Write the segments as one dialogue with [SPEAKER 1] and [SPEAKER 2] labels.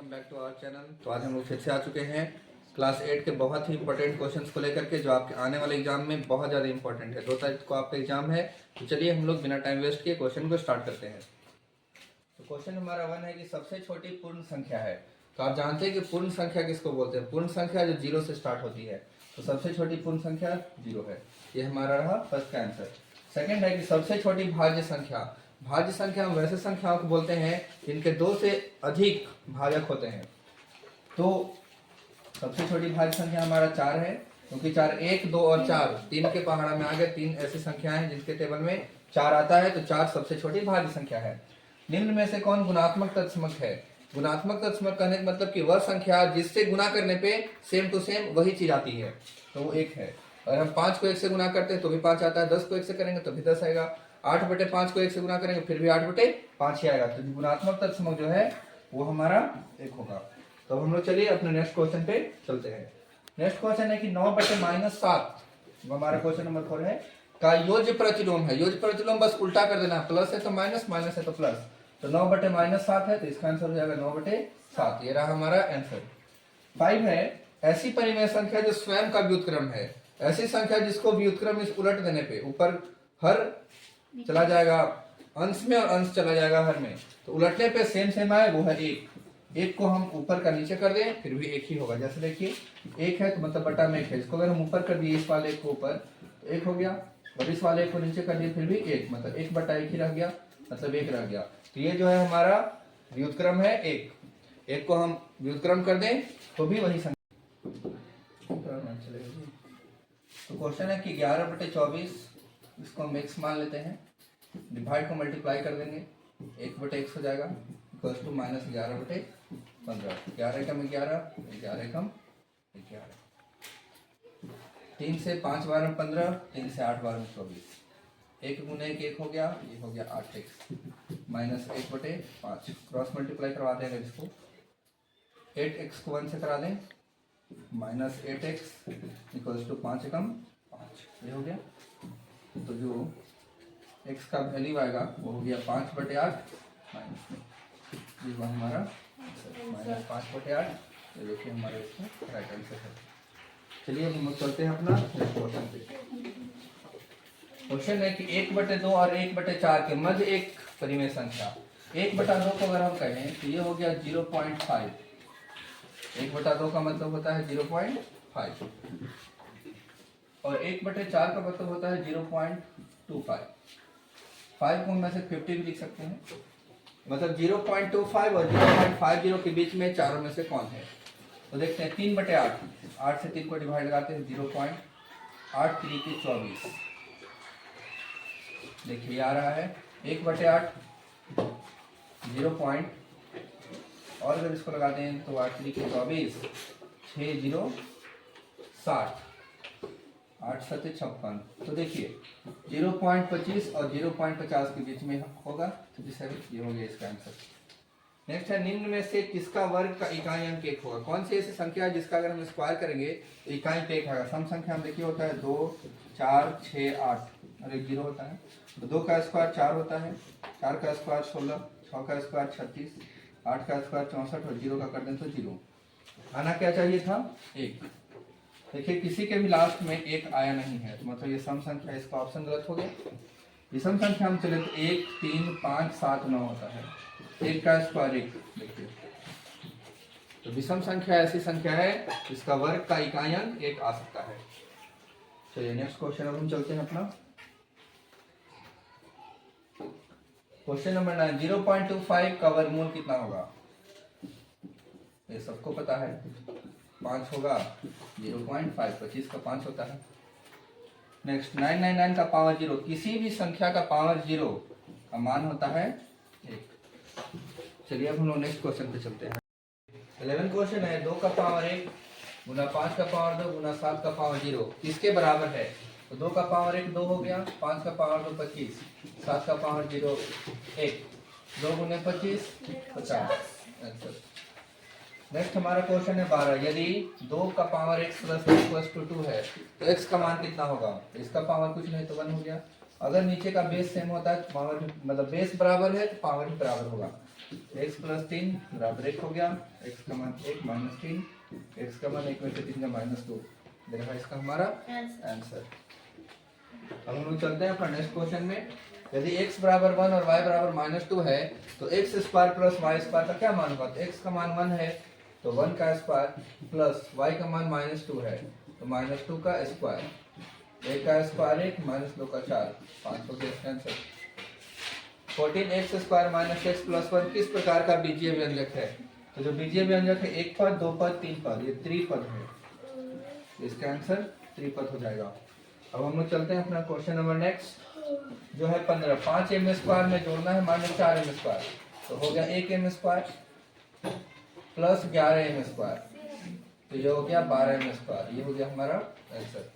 [SPEAKER 1] Welcome back to our channel. तो आज हम लोग फिर से आ चुके हैं क्लास 8 के बहुत ही इंपॉर्टेंट क्वेश्चंस को लेकर के, जो आपके आने वाले एग्जाम में बहुत ज़्यादा इंपॉर्टेंट है। 2 तारीख को आपका एग्जाम है। तो चलिए हम लोग बिना टाइम वेस्ट किए क्वेश्चन को स्टार्ट करते हैं। तो क्वेश्चन हमारा 1 है कि सबसे छोटी पूर्ण संख्या है। तो आप जानते हैं कि पूर्ण संख्या किसको बोलते हैं? पूर्ण संख्या जो 0 से स्टार्ट होती है। तो सबसे छोटी पूर्ण संख्या 0 है। ये हमारा रहा फर्स्ट का आंसर। सेकंड है कि सबसे छोटी भाज्य संख्या। भाज्य संख्या हम वैसे संख्याओं को बोलते हैं जिनके 2 से अधिक भाजक होते हैं। तो सबसे छोटी भाज्य संख्या हमारा 4 है, क्योंकि 4 1 2 और 4 3 के पहाड़ा में आ गए। 3 ऐसी संख्याएं हैं जिनके टेबल में 4 आता है, तो 4 सबसे छोटी भाज्य संख्या है। निम्न में से कौन गुणात्मक तत्समक है? गुणात्मक तत्समक कहने का मतलब कि वह संख्या जिससे गुणा करने पे सेम टू सेम वही चीज आती है, तो वो 1 है। अगर हम 5 को 1 से गुणा करते हैं तो भी 5 आता है, 10 को 1 से करेंगे तो भी 10 आएगा, 8/5 को 1 से गुणा करेंगे फिर भी 8/5 ही आएगा। तो गुणात्मक तत्समक जो है वो हमारा 1 होगा। तो हम लोग चलिए अपने नेक्स्ट क्वेश्चन पे चलते हैं। नेक्स्ट क्वेश्चन है कि 9/-7, हमारा क्वेश्चन नंबर 4 है, का योज्य प्रतिलोम है। योज्य प्रतिलोम बस उल्टा कर देना, प्लस है तो माइनस, माइनस है तो प्लस। तो 9/-7 है, तो इसका आंसर हो जाएगा 9/7। ये रहा हमारा आंसर। 5 है, ऐसी परिमेय संख्या जो स्वयं का व्युत्क्रम है। ऐसी संख्या जिसको व्युत्क्रम इस उलट देने पे ऊपर हर चला जाएगा अंश में और अंश चला जाएगा हर में, तो उलटने पे सेम सेम आए, वो है 1। 1 को हम ऊपर का नीचे कर दें फिर भी 1 ही होगा। जैसे देखिए 1 है तो मतलब बटा में 1 है, इसको अगर हम ऊपर कर दिए इस वाले 1 को ऊपर तो 1 हो गया, और इस वाले 1 को नीचे कर दिए फिर भी 1, मतलब 1/1 ही रह गया, मतलब 1 रह गया। तो ये जो है हमारा व्युत्क्रम है 1। 1 को हम व्युत्क्रम कर दें तो भी वही संख्या चलेगी। तो क्वेश्चन है कि 11/24, इसको हम x मान लेते हैं, डिवाइड को मल्टीप्लाई कर देंगे, 1/x हो जाएगा, इक्वल्स टू -11/15। 11 एकम 11, 11 एकम 11। 3 से 5 बार में 15, 3 से 8 बार में 24। 1 गुने 1 हो गया, ये हो गया 8x माइनस 1/5। क्रॉस मल्टीप्लाई करवा देंगे इसको, 8x को 1 से करा दें, माइनस 8x इक्वल्स टू 5 एकम 5, ये हो गया। तो जो x का वैल्यू आएगा वो हो गया 5/8 माइनस में, ये हमारा माइनस 5/8। ये देखिए हमारे इसका राइट आंसर है। चलिए हम चलते हैं अपना क्वेश्चन पे। क्वेश्चन है कि 1/2 और 1/4 के मध्य एक परिमेय संख्या। 1/2 को अगर हम कहें तो ये हो गया 0.5। 1/2 का मतलब होता है 0.5, और 1/4 का मतलब होता है 0.25। 5 को हम ऐसे 50 भी लिख सकते हैं, मतलब 0.25 और 0.50 के बीच में चारों में से कौन है। तो देखते हैं 3/8, 8 से 3 को डिवाइड लगाते हैं, 0.8 3 के 24। देखिए आ रहा है 1/8 0. और अगर इसको लगाते हैं तो 8 3 के 24, 6 0 60, 8 7 56। तो देखिए 0.25 और 0.50 के बीच में होगा, तो ये हो गया इसका आंसर। नेक्स्ट है, निम्न में से किसका वर्ग का इकाई अंक 1 होगा? कौन सी ऐसी संख्या है जिसका अगर हम स्क्वायर करेंगे तो इकाई पे 1 आएगा? सम संख्या हम देखिए होता है 2 4 6 8 और 1 0 होता है। तो 2 का स्क्वायर 4 होता है, 4 का स्क्वायर 16, 6 का स्क्वायर 36, 8 का स्क्वायर 64 और 0 का कर दें तो 0। आना क्या चाहिए था? 1। देखिए किसी के भी लास्ट में 1 आया नहीं है, तो मतलब ये सम संख्या, इसका ऑप्शन गलत हो गया। विषम संख्या हम चले तो 1 3 5 7 9 होता है, 1 का स्क्वायर 1। देखिए तो विषम संख्या ऐसी संख्या है जिसका वर्ग का इकाई अंक 1 आ सकता है। चलिए नेक्स्ट क्वेश्चन अब हम चलते हैं अपना। क्वेश्चन नंबर 9, 0.25 का वर्गमूल कितना होगा? ये सबको पता है, 5 होगा 0.5, 25 का 5 होता है। नेक्स्ट 999 का पावर 0, किसी भी संख्या का पावर 0 का मान होता है 1। चलिए अब हम लोग नेक्स्ट क्वेश्चन पे चलते हैं। 11 क्वेश्चन है, 2 का पावर 1 गुना 5 का पावर 2 गुना 7 का पावर 0 किसके बराबर है? तो 2 का पावर 1 2 हो गया, 5 का पावर 2 25, 7 का पावर 0 1, 2 गुने 25 50 आंसर। नेक्स्ट हमारा क्वेश्चन है 12, यदि 2 का पावर x प्लस 2 है तो x का मान कितना होगा? इसका पावर कुछ नहीं तो 1 हो गया। अगर नीचे का बेस सेम होता है तो पावर मतलब बेस बराबर है तो पावर भी बराबर होगा। x प्लस 3 बराबर 1 हो गया, x का मान 1 माइनस 3, x का मान 1 में से 3 का माइनस 2, देखा इसका हमारा आंसर। अब हम लोग चलते हैं अपना नेक्स्ट क्वेश्चन में। यदि x बराबर 1 और y बराबर माइनस 2 है तो x square plus y square का क्या मान होगा? तो x का मान 1 है तो 1 का स्क्वायर प्लस y का मान माइनस 2 है तो माइनस 2 का स्क्वायर, 1 का स्क्वायर 1 माइनस 2 का 4, 5 हो गया इसका answer. 14x square minus x plus 1 किस प्रकार का बीजीय व्यंजक है? तो जो बीजीय व्यंजक है 1 पद 2 पद 3 पद, ये त्रिपद है, इसका आंसर त्रिपद हो जाएगा। अब हम लोग चलते हैं अपना क्वेश्चन नंबर नेक्स्ट जो है 15। 5m स्क्वायर में जोड़ना है माइनस 4m स्क्वायर, तो हो गया 1m square plus 11m square, तो ये हो गया 12m स्क्वायर, ये हो गया हमारा आंसर।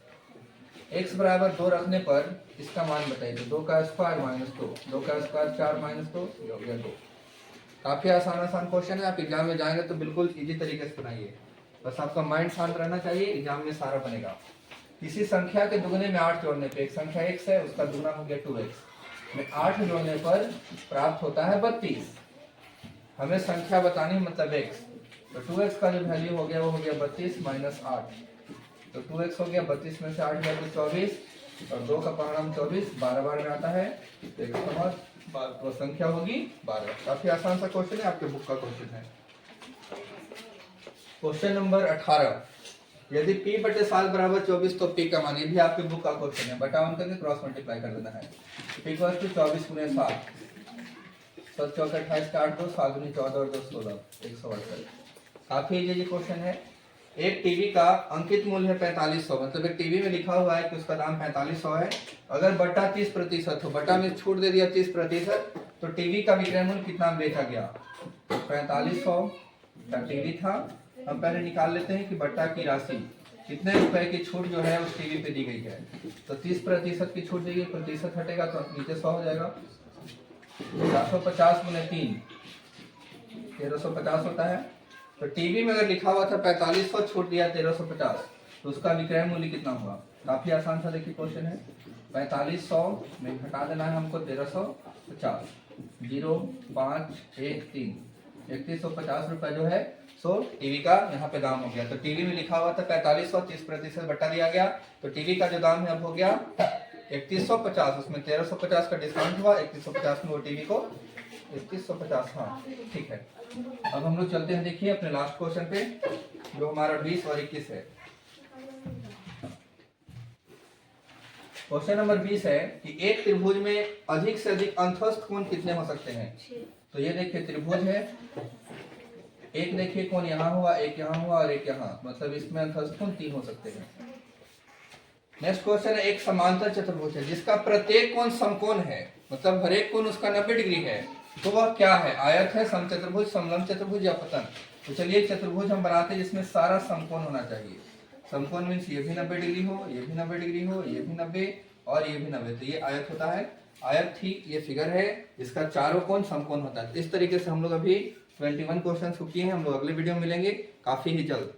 [SPEAKER 1] x बराबर 2 रखने पर इसका मान बताइए, तो 2 का स्क्वायर माइनस 2, 2 का स्क्वायर 4 माइनस 2, ये हो गया 2। काफी आसान क्वेश्चन है, आप एग्जाम में जाएंगे तो बिल्कुल इजी तरीके से बनाइए, बस आपका माइंड शांत रहना चाहिए, एग्जाम में सारा बनेगा। किसी संख्या के दुगने में 8 जोड़ने पे, एक संख्या x है उसका दुगना हो गया 2x में 8 जोड़ने पर प्राप्त होता है 32। हमें संख्या बतानी मतलब x, तो 2x का जो वैल्यू हो गया वो हो गया 32 माइनस 8, तो 2x हो गया 32 में से 8 गया तो 24 और 2 का परिणाम 24 12 बार में आता है, तो एक तो संख्या होगी 12। काफी आसान सा क्वेश्चन है, आपके बुक का क्वेश्चन है। क्वेश्चन नंबर 18, यदि p बटे 7 बराबर 24 तो p का मान, ये भी आपके बुक का क्वेश्चन है, बटा 1 करके क्रॉस मल्टीप्लाई कर देना है। p इक्वल टू 24 गुने 7, 7 चौके 28 का 8 2 7 गुने 14 और 2 16, 168। काफी इजी क्वेश्चन है। एक टीवी का अंकित मूल्य है 4500, मतलब एक टीवी में लिखा हुआ है कि उसका दाम 4500 है, अगर बट्टा 30% हो, बट्टा में छूट दे दिया 30%, तो टीवी का विक्रय मूल्य कितना बेचा गया? 4500 का टीवी था, हम पहले निकाल लेते हैं कि बट्टा की राशि कितने रुपए की छूट जो है उस टीवी पे दी गई है, तो 30% की छूट दी गई, प्रतिशत हटेगा तो नीचे 100 हो जाएगा, 450 गुने 3 1350 होता है। तो टीवी में अगर लिखा हुआ था 4500 छूट दिया 1350, तो उसका विक्रय मूल्य कितना हुआ? काफी आसान सा देखिए क्वेश्चन है। 4500 में घटा देना है हमको 1350, 0 5 1 3, 3150 रुपए जो है सो टीवी का यहाँ पे दाम हो गया। तो टीवी में लिखा हुआ था 4500, 30% बटा दिया गया, तो टीवी का जो दाम है अब हो गया 3150, उसमें 1350 का डिस्काउंट हुआ, 3150 में वो टीवी को 3150, हाँ ठीक है। अब हम लोग चलते हैं देखिए अपने लास्ट क्वेश्चन पे जो हमारा 20 और 21 है। क्वेश्चन नंबर 20 है कि एक त्रिभुज में अधिक से अधिक अंतस्थ कोण कितने हो सकते हैं? तो ये देखिए त्रिभुज है, एक देखिए कोण यहाँ हुआ, एक यहाँ हुआ और एक यहाँ, मतलब इसमें अंतस्थ कोण 3 हो सकते हैं। नेक्स्ट क्वेश्चन है, एक समांतर चतुर्भुज है जिसका प्रत्येक कोण समकोण है, मतलब हर एक कोण उसका 90 डिग्री है, तो वह क्या है? आयत है, समचतुर्भुज, समलंब चतुर्भुज या पतन? तो चलिए चतुर्भुज हम बनाते हैं जिसमें सारा समकोण होना चाहिए। समकोण मीन्स ये भी 90 डिग्री हो, ये भी 90 डिग्री हो, ये भी 90 और ये भी 90, तो ये आयत होता है। आयत ही ये फिगर है, इसका चारों कोण समकोण होता है। इस तरीके से हम लोग अभी 21 क्वेश्चन को किए हैं, हम लोग अगले वीडियो में मिलेंगे काफी ही जल्द।